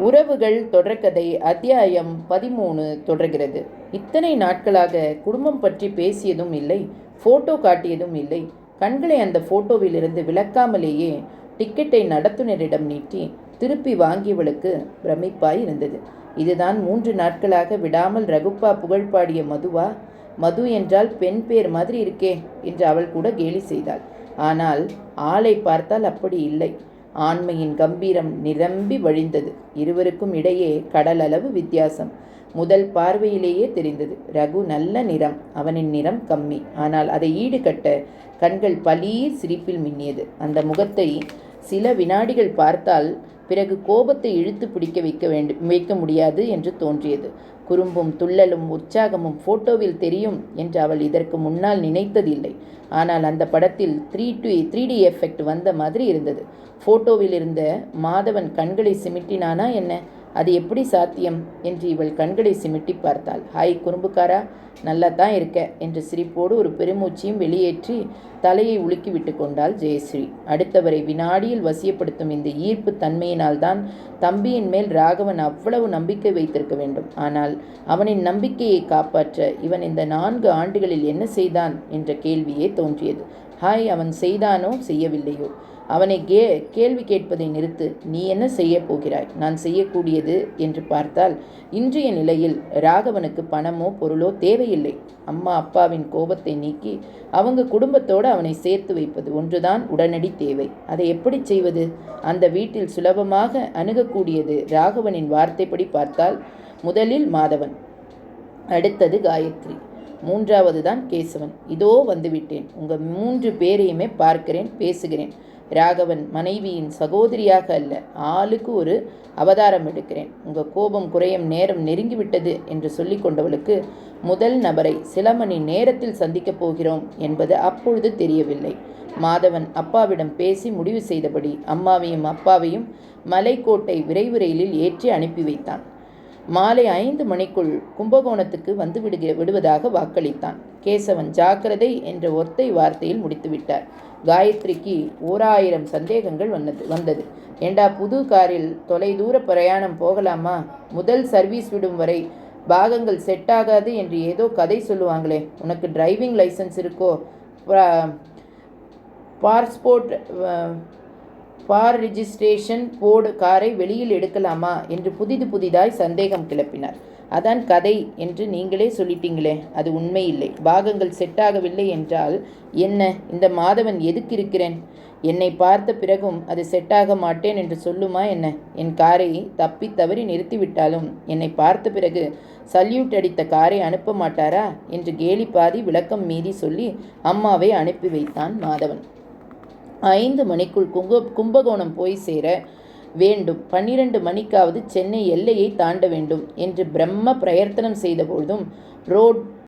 உறவுகள் தொடர்கதை அத்தியாயம் 13 தொடர்கிறது. இத்தனை நாட்களாக குடும்பம் பற்றி பேசியதும் இல்லை, ஃபோட்டோ காட்டியதும் இல்லை. கண்களை அந்த ஃபோட்டோவிலிருந்து விலக்காமலேயே டிக்கெட்டை நடத்துனரிடம் நீட்டி திருப்பி வாங்கியவளுக்கு பிரமிப்பாய் இருந்தது. இதுதான் 3 நாட்களாக விடாமல் ரகுப்பா புகழ் பாடிய மதுவா? மது என்றால் பெண் பேர் மாதிரி இருக்கே என்று அவள் கூட கேலி செய்தாள். ஆனால் ஆளை பார்த்தால் அப்படி இல்லை. ஆண்மையின் கம்பீரம் நிரம்பி வழிந்தது. இருவருக்கும் இடையே கடலளவு வித்தியாசம் முதல் பார்வையிலேயே தெரிந்தது. ரகு நல்ல நிறம், அவனின் நிறம் கம்மி. ஆனால் அதை ஈடுகட்ட கண்கள் பளீர் சிரிப்பில் மின்னியது. அந்த முகத்தை சில வினாடிகள் பார்த்தால் பிறகு கோபத்தை இழுத்து பிடிக்க வைக்க முடியாது என்று தோன்றியது. குறும்பும் துள்ளலும் உற்சாகமும் ஃபோட்டோவில் தெரியும் என்று அவள் இதற்கு முன்னால் நினைத்ததில்லை. ஆனால் அந்த படத்தில் 3D எஃபெக்ட் வந்த மாதிரி இருந்தது. ஃபோட்டோவில் இருந்த மாதவன் கண்களை சிமிட்டினானா என்ன? அது எப்படி சாத்தியம் என்று இவள் கண்களை சிமிட்டி பார்த்தாள். ஹாய் குறும்புக்காரா, நல்லா தான் இருக்க என்று சிரிப்போடு ஒரு பெருமூச்சியும் வெளியேற்றி தலையை உலுக்கி விட்டு கொண்டாள் ஜெயஸ்ரீ. அடுத்தவரை வினாடியில் வசியப்படுத்தும் இந்த ஈர்ப்பு தன்மையினால்தான் தம்பியின் மேல் ராகவன் அவ்வளவு நம்பிக்கை வைத்திருக்க வேண்டும். ஆனால் அவனின் நம்பிக்கையை காப்பாற்ற இவன் இந்த 4 ஆண்டுகளில் என்ன செய்தான் என்ற கேள்வியே தோன்றியது. ஹாய், அவன் செய்தானோ செய்யவில்லையோ, அவனை கேள்வி கேட்பதை நிறுத்து. நீ என்ன செய்ய போகிறாய்? நான் செய்யக்கூடியது என்று பார்த்தால் இன்றைய நிலையில் ராகவனுக்கு பணமோ பொருளோ தேவையில்லை. அம்மா அப்பாவின் கோபத்தை நீக்கி அவங்க குடும்பத்தோடு அவனை சேர்த்து வைப்பது ஒன்றுதான் உடனடி தேவை. அதை எப்படி செய்வது? அந்த வீட்டில் சுலபமாக அணுகக்கூடியது ராகவனின் வார்த்தைப்படி பார்த்தால் முதலில் மாதவன், அடுத்தது காயத்ரி, 3வது தான் கேசவன். இதோ வந்துவிட்டேன். உங்கள் 3 பேரையுமே பார்க்கிறேன், பேசுகிறேன். ராகவன் மனைவியின் சகோதரியாக அல்ல, ஆளுக்கு ஒரு அவதாரம் எடுக்கிறேன். உங்கள் கோபம் குறையும் நேரம் நெருங்கிவிட்டது என்று சொல்லி கொண்டவளுக்கு முதல் நபரை சில மணி நேரத்தில் சந்திக்கப் போகிறோம் என்பது அப்பொழுது தெரியவில்லை. மாதவன் அப்பாவிடம் பேசி முடிவு செய்தபடி அம்மாவையும் அப்பாவையும் மலைக்கோட்டை விரைவு ரயிலில் ஏற்றி அனுப்பி வைத்தான். மாலை 5 மணிக்குள் கும்பகோணத்துக்கு வந்து விடுவதாக வாக்களித்தான். கேசவன் ஜாக்கிரதை என்ற ஒற்றை வார்த்தையில் முடித்துவிட்டார். காயத்ரிக்கு 1000 சந்தேகங்கள் வந்தது. ஏண்டா, புது காரில் தொலைதூர பிரயாணம் போகலாமா? முதல் சர்வீஸ் விடும் வரை பாகங்கள் செட் ஆகாது என்று ஏதோ கதை சொல்லுவாங்களே, உனக்கு டிரைவிங் லைசன்ஸ் இருக்கோ? பார் ரிஜிஸ்ட்ரேஷன் போர்டு காரை வெளியில் எடுக்கலாமா என்று புதிதாய் சந்தேகம் கிளப்பினார். அதான் கதை என்று நீங்களே சொல்லிட்டீங்களே, அது உண்மை இல்லை. பாகங்கள் செட் ஆகவில்லை என்றால் என்ன? இந்த மாதவன் எதுக்கு இருக்கிறேன்? என்னை பார்த்த பிறகும் அது செட் ஆக மாட்டேன் என்று சொல்லுமா என்ன? என் காரை தப்பி தவறி நிறுத்திவிட்டாலும் என்னை பார்த்த பிறகு சல்யூட் அடித்த காரை அனுப்ப மாட்டாரா என்று கேலி பாதி விளக்கம் மீதி சொல்லி அம்மாவை அனுப்பி வைத்தான் மாதவன். 5 மணிக்குள் கும்பகோணம் போய் சேர வேண்டும். 12 மணிக்காவது சென்னை எல்லையை தாண்ட வேண்டும் என்று பிரம்ம பிரயத்தனம் செய்தபொழுதும் ரோட்